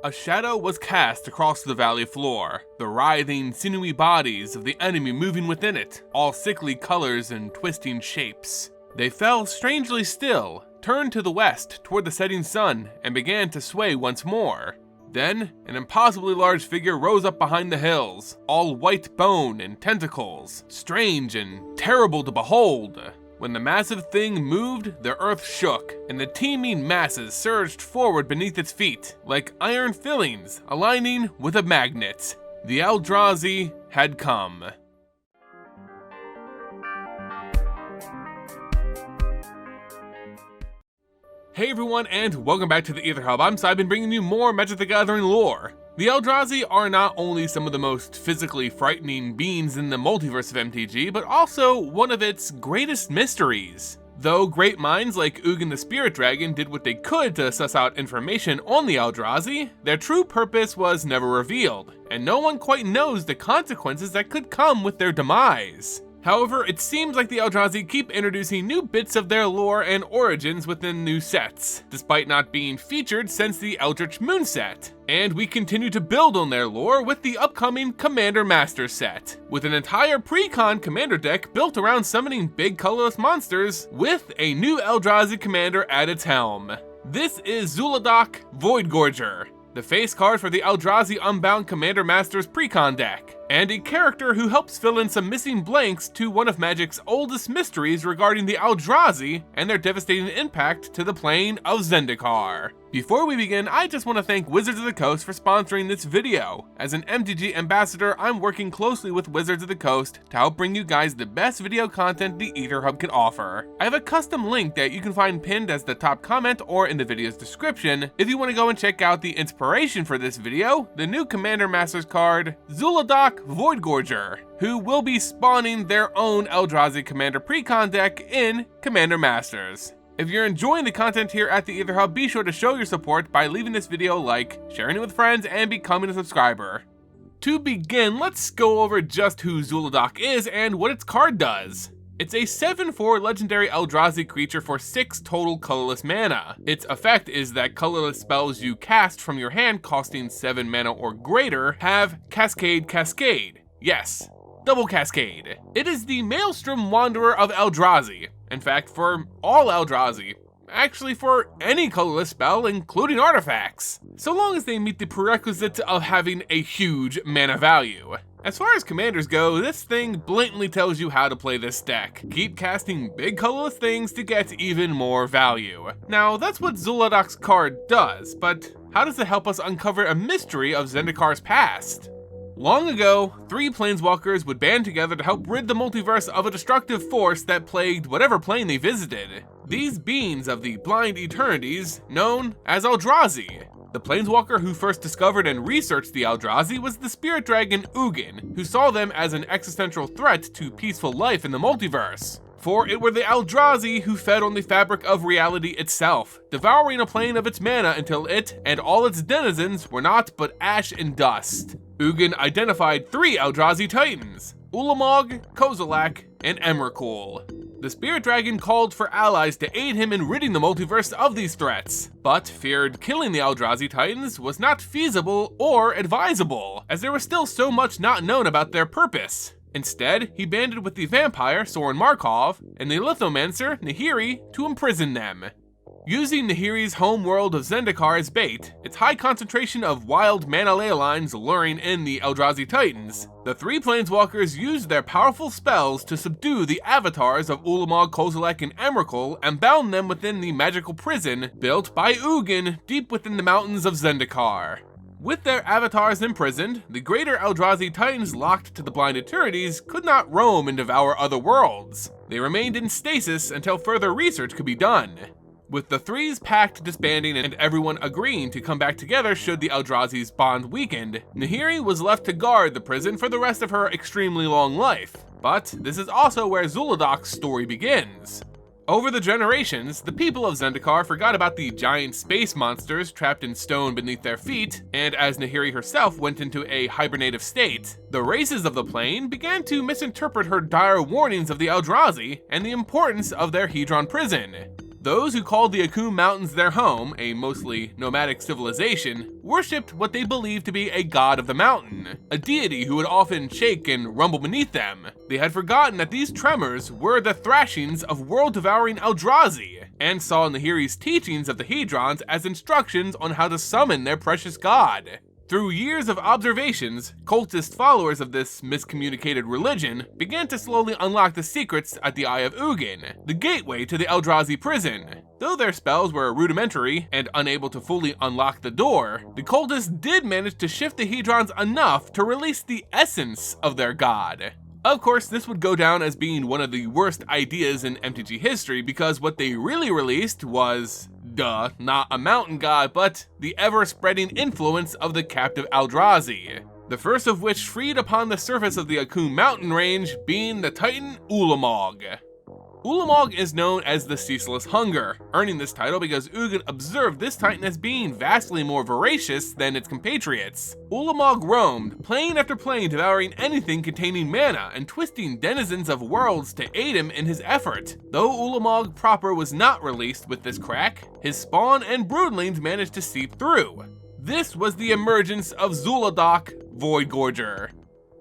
A shadow was cast across the valley floor, the writhing, sinewy bodies of the enemy moving within it, all sickly colors and twisting shapes. They fell strangely still, turned to the west toward the setting sun, and began to sway once more. Then, an impossibly large figure rose up behind the hills, all white bone and tentacles, strange and terrible to behold. When the massive thing moved, the earth shook, and the teeming masses surged forward beneath its feet, like iron fillings aligning with a magnet. The Eldrazi had come. Hey everyone, and welcome back to the Ether Hub. I'm Simon, bringing you more Magic the Gathering lore. The Eldrazi are not only some of the most physically frightening beings in the multiverse of MTG, but also one of its greatest mysteries. Though great minds like Ugin the Spirit Dragon did what they could to suss out information on the Eldrazi, their true purpose was never revealed, and no one quite knows the consequences that could come with their demise. However, it seems like the Eldrazi keep introducing new bits of their lore and origins within new sets, despite not being featured since the Eldritch Moon set. And we continue to build on their lore with the upcoming Commander Master set, with an entire pre-con commander deck built around summoning big colorless monsters with a new Eldrazi commander at its helm. This is Zhulodok Gorger, the face card for the Eldrazi Unbound Commander Master's pre-con deck, and a character who helps fill in some missing blanks to one of Magic's oldest mysteries regarding the Eldrazi and their devastating impact to the plane of Zendikar. Before we begin, I just want to thank Wizards of the Coast for sponsoring this video. As an MTG ambassador, I'm working closely with Wizards of the Coast to help bring you guys the best video content the Ether Hub can offer. I have a custom link that you can find pinned as the top comment or in the video's description if you want to go and check out the inspiration for this video, the new Commander Masters card, Zhulodok Gorger, who will be spawning their own Eldrazi Commander Precon deck in Commander Masters. If you're enjoying the content here at the Ether Hub, be sure to show your support by leaving this video a like, sharing it with friends, and becoming a subscriber. To begin, let's go over just who Zhulodok is and what its card does. It's a 7/4 legendary Eldrazi creature for 6 total colorless mana. Its effect is that colorless spells you cast from your hand costing 7 mana or greater have Cascade. Yes, double Cascade. It is the Maelstrom Wanderer of Eldrazi. In fact, for all Eldrazi. Actually, for any colorless spell, including artifacts, so long as they meet the prerequisite of having a huge mana value. As far as commanders go, this thing blatantly tells you how to play this deck. Keep casting big colorless things to get even more value. Now, that's what Zhulodok's card does, but how does it help us uncover a mystery of Zendikar's past? Long ago, 3 planeswalkers would band together to help rid the multiverse of a destructive force that plagued whatever plane they visited. These beings of the blind eternities, known as Eldrazi. The planeswalker who first discovered and researched the Eldrazi was the spirit dragon Ugin, who saw them as an existential threat to peaceful life in the multiverse. For it were the Eldrazi who fed on the fabric of reality itself, devouring a plane of its mana until it and all its denizens were naught but ash and dust. Ugin identified 3 Eldrazi titans, Ulamog, Kozilek, and Emrakul. The Spirit Dragon called for allies to aid him in ridding the multiverse of these threats, but feared killing the Eldrazi Titans was not feasible or advisable, as there was still so much not known about their purpose. Instead, he banded with the vampire Sorin Markov and the lithomancer Nahiri to imprison them. Using Nahiri's homeworld of Zendikar as bait, its high concentration of wild mana ley lines luring in the Eldrazi Titans, the 3 planeswalkers used their powerful spells to subdue the avatars of Ulamog, Kozilek, and Emrakul and bound them within the magical prison built by Ugin deep within the mountains of Zendikar. With their avatars imprisoned, the greater Eldrazi Titans locked to the Blind Eternities could not roam and devour other worlds. They remained in stasis until further research could be done. With the 3's pact disbanding and everyone agreeing to come back together should the Eldrazi's bond weakened, Nahiri was left to guard the prison for the rest of her extremely long life. But this is also where Zhulodok's story begins. Over the generations, the people of Zendikar forgot about the giant space monsters trapped in stone beneath their feet, and as Nahiri herself went into a hibernative state, the races of the plane began to misinterpret her dire warnings of the Eldrazi and the importance of their Hedron prison. Those who called the Akum Mountains their home, a mostly nomadic civilization, worshipped what they believed to be a god of the mountain, a deity who would often shake and rumble beneath them. They had forgotten that these tremors were the thrashings of world-devouring Eldrazi, and saw Nahiri's teachings of the Hedrons as instructions on how to summon their precious god. Through years of observations, cultist followers of this miscommunicated religion began to slowly unlock the secrets at the Eye of Ugin, the gateway to the Eldrazi prison. Though their spells were rudimentary and unable to fully unlock the door, the cultists did manage to shift the Hedrons enough to release the essence of their god. Of course, this would go down as being one of the worst ideas in MTG history because what they really released was, duh, not a mountain god, but the ever-spreading influence of the captive Eldrazi. The first of which freed upon the surface of the Akum mountain range being the Titan Ulamog. Ulamog is known as the Ceaseless Hunger, earning this title because Ugin observed this titan as being vastly more voracious than its compatriots. Ulamog roamed, plane after plane devouring anything containing mana and twisting denizens of worlds to aid him in his effort. Though Ulamog proper was not released with this crack, his spawn and broodlings managed to seep through. This was the emergence of Zhulodok Void Gorger.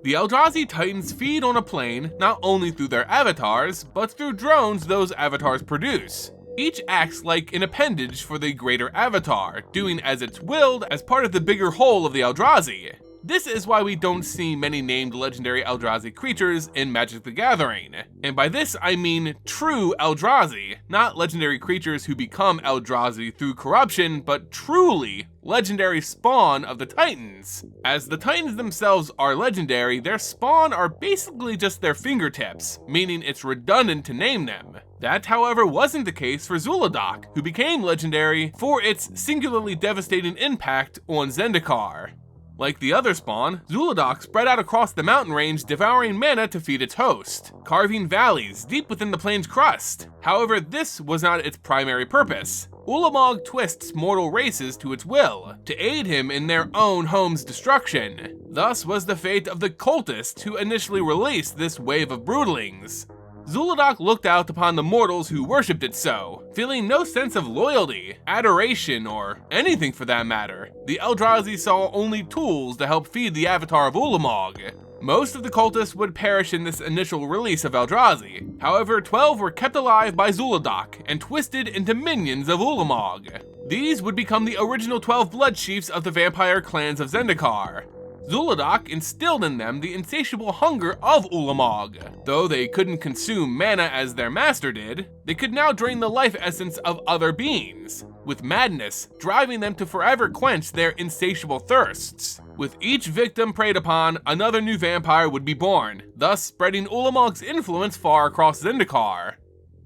The Eldrazi Titans feed on a plane not only through their avatars, but through drones those avatars produce. Each acts like an appendage for the greater avatar, doing as it's willed as part of the bigger whole of the Eldrazi. This is why we don't see many named legendary Eldrazi creatures in Magic the Gathering. And by this I mean true Eldrazi, not legendary creatures who become Eldrazi through corruption, but truly legendary spawn of the Titans. As the Titans themselves are legendary, their spawn are basically just their fingertips, meaning it's redundant to name them. That, however, wasn't the case for Zhulodok, who became legendary for its singularly devastating impact on Zendikar. Like the other spawn, Zhulodok spread out across the mountain range, devouring mana to feed its host, carving valleys deep within the plane's crust. However, this was not its primary purpose. Ulamog twists mortal races to its will, to aid him in their own home's destruction. Thus was the fate of the cultists who initially released this wave of broodlings. Zhulodok looked out upon the mortals who worshipped it so, feeling no sense of loyalty, adoration, or anything for that matter. The Eldrazi saw only tools to help feed the avatar of Ulamog. Most of the cultists would perish in this initial release of Eldrazi. However, 12 were kept alive by Zhulodok and twisted into minions of Ulamog. These would become the original 12 blood chiefs of the vampire clans of Zendikar. Zhulodok instilled in them the insatiable hunger of Ulamog. Though they couldn't consume mana as their master did, they could now drain the life essence of other beings, with madness driving them to forever quench their insatiable thirsts. With each victim preyed upon, another new vampire would be born, thus spreading Ulamog's influence far across Zendikar.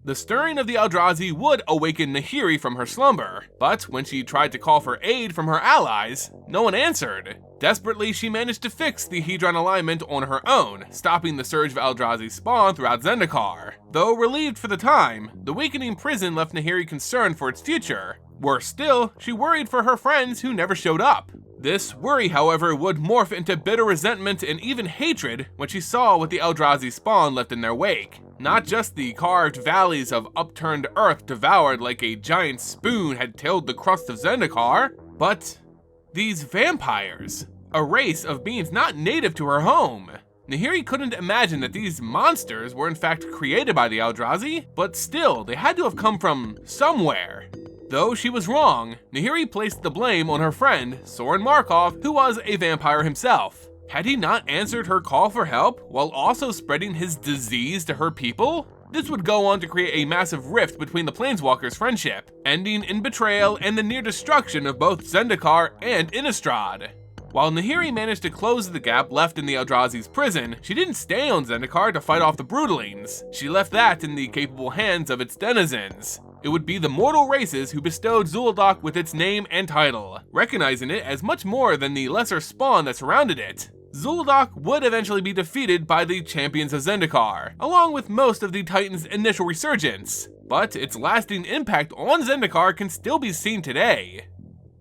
The stirring of the Eldrazi would awaken Nahiri from her slumber, but when she tried to call for aid from her allies, no one answered. Desperately, she managed to fix the Hedron alignment on her own, stopping the surge of Eldrazi spawn throughout Zendikar. Though relieved for the time, the weakening prison left Nahiri concerned for its future. Worse still, she worried for her friends who never showed up. This worry, however, would morph into bitter resentment and even hatred when she saw what the Eldrazi spawn left in their wake. Not just the carved valleys of upturned earth devoured like a giant spoon had tilled the crust of Zendikar, but these vampires, a race of beings not native to her home. Nahiri couldn't imagine that these monsters were in fact created by the Eldrazi, but still, they had to have come from somewhere. Though she was wrong, Nahiri placed the blame on her friend, Soren Markov, who was a vampire himself. Had he not answered her call for help, while also spreading his disease to her people? This would go on to create a massive rift between the Planeswalkers' friendship, ending in betrayal and the near destruction of both Zendikar and Innistrad. While Nahiri managed to close the gap left in the Eldrazi's prison, she didn't stay on Zendikar to fight off the broodlings. She left that in the capable hands of its denizens. It would be the mortal races who bestowed Zhulodok with its name and title, recognizing it as much more than the lesser spawn that surrounded it. Zhulodok would eventually be defeated by the champions of Zendikar, along with most of the Titan's initial resurgence, but its lasting impact on Zendikar can still be seen today.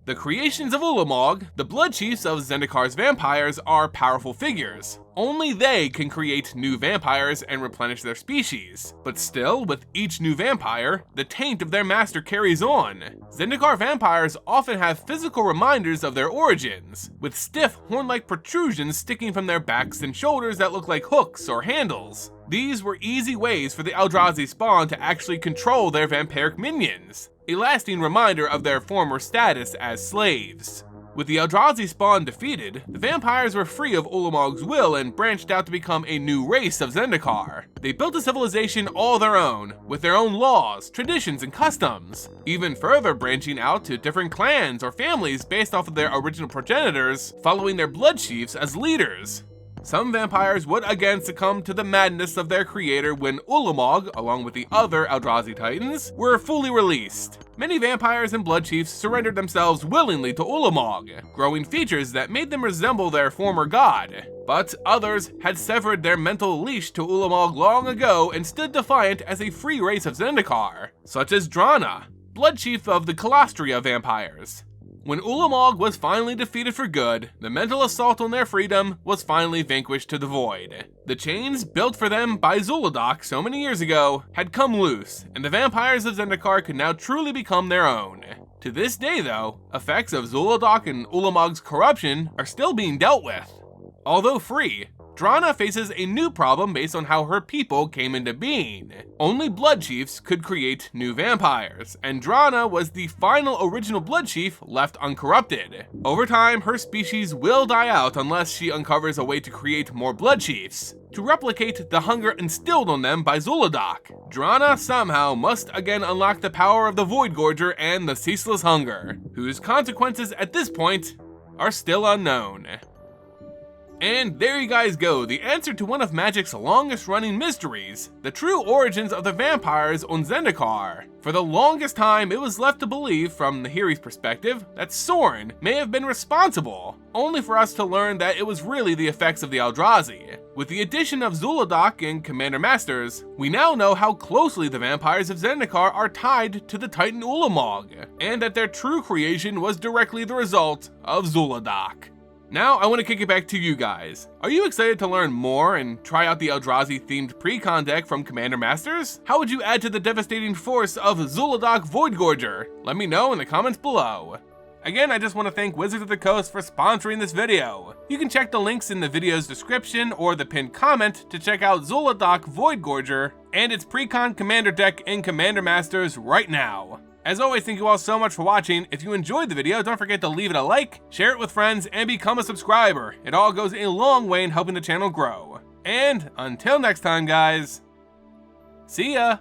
The creations of Ulamog, the blood chiefs of Zhendikar's vampires, are powerful figures. Only they can create new vampires and replenish their species. But still, with each new vampire, the taint of their master carries on. Zendikar vampires often have physical reminders of their origins, with stiff horn-like protrusions sticking from their backs and shoulders that look like hooks or handles. These were easy ways for the Eldrazi spawn to actually control their vampiric minions, a lasting reminder of their former status as slaves. With the Eldrazi spawn defeated, the vampires were free of Ulamog's will and branched out to become a new race of Zendikar. They built a civilization all their own, with their own laws, traditions, and customs, even further branching out to different clans or families based off of their original progenitors, following their blood chiefs as leaders. Some vampires would again succumb to the madness of their creator when Ulamog, along with the other Eldrazi titans, were fully released. Many vampires and blood chiefs surrendered themselves willingly to Ulamog, growing features that made them resemble their former god. But others had severed their mental leash to Ulamog long ago and stood defiant as a free race of Zendikar, such as Drana, blood chief of the Kalastria vampires. When Ulamog was finally defeated for good, the mental assault on their freedom was finally vanquished to the void. The chains built for them by Zhulodok so many years ago had come loose, and the vampires of Zendikar could now truly become their own. To this day though, effects of Zhulodok and Ulamog's corruption are still being dealt with. Although free, Drana faces a new problem based on how her people came into being. Only blood chiefs could create new vampires, and Drana was the final original blood chief left uncorrupted. Over time, her species will die out unless she uncovers a way to create more blood chiefs, to replicate the hunger instilled on them by Zhulodok. Drana somehow must again unlock the power of the Void Gorger and the Ceaseless Hunger, whose consequences at this point are still unknown. And there you guys go, the answer to one of Magic's longest running mysteries, the true origins of the vampires on Zendikar. For the longest time, it was left to believe, from Nahiri's perspective, that Sorin may have been responsible, only for us to learn that it was really the effects of the Eldrazi. With the addition of Zhulodok and Commander Masters, we now know how closely the vampires of Zendikar are tied to the Titan Ulamog, and that their true creation was directly the result of Zhulodok. Now I want to kick it back to you guys. Are you excited to learn more and try out the Eldrazi themed pre-con deck from Commander Masters? How would you add to the devastating force of Zhulodok Void Gorger? Let me know in the comments below. Again, I just want to thank Wizards of the Coast for sponsoring this video. You can check the links in the video's description or the pinned comment to check out Zhulodok Void Gorger and its pre-con commander deck in Commander Masters right now. As always, thank you all so much for watching. If you enjoyed the video, don't forget to leave it a like, share it with friends, and become a subscriber. It all goes a long way in helping the channel grow. And until next time, guys, see ya!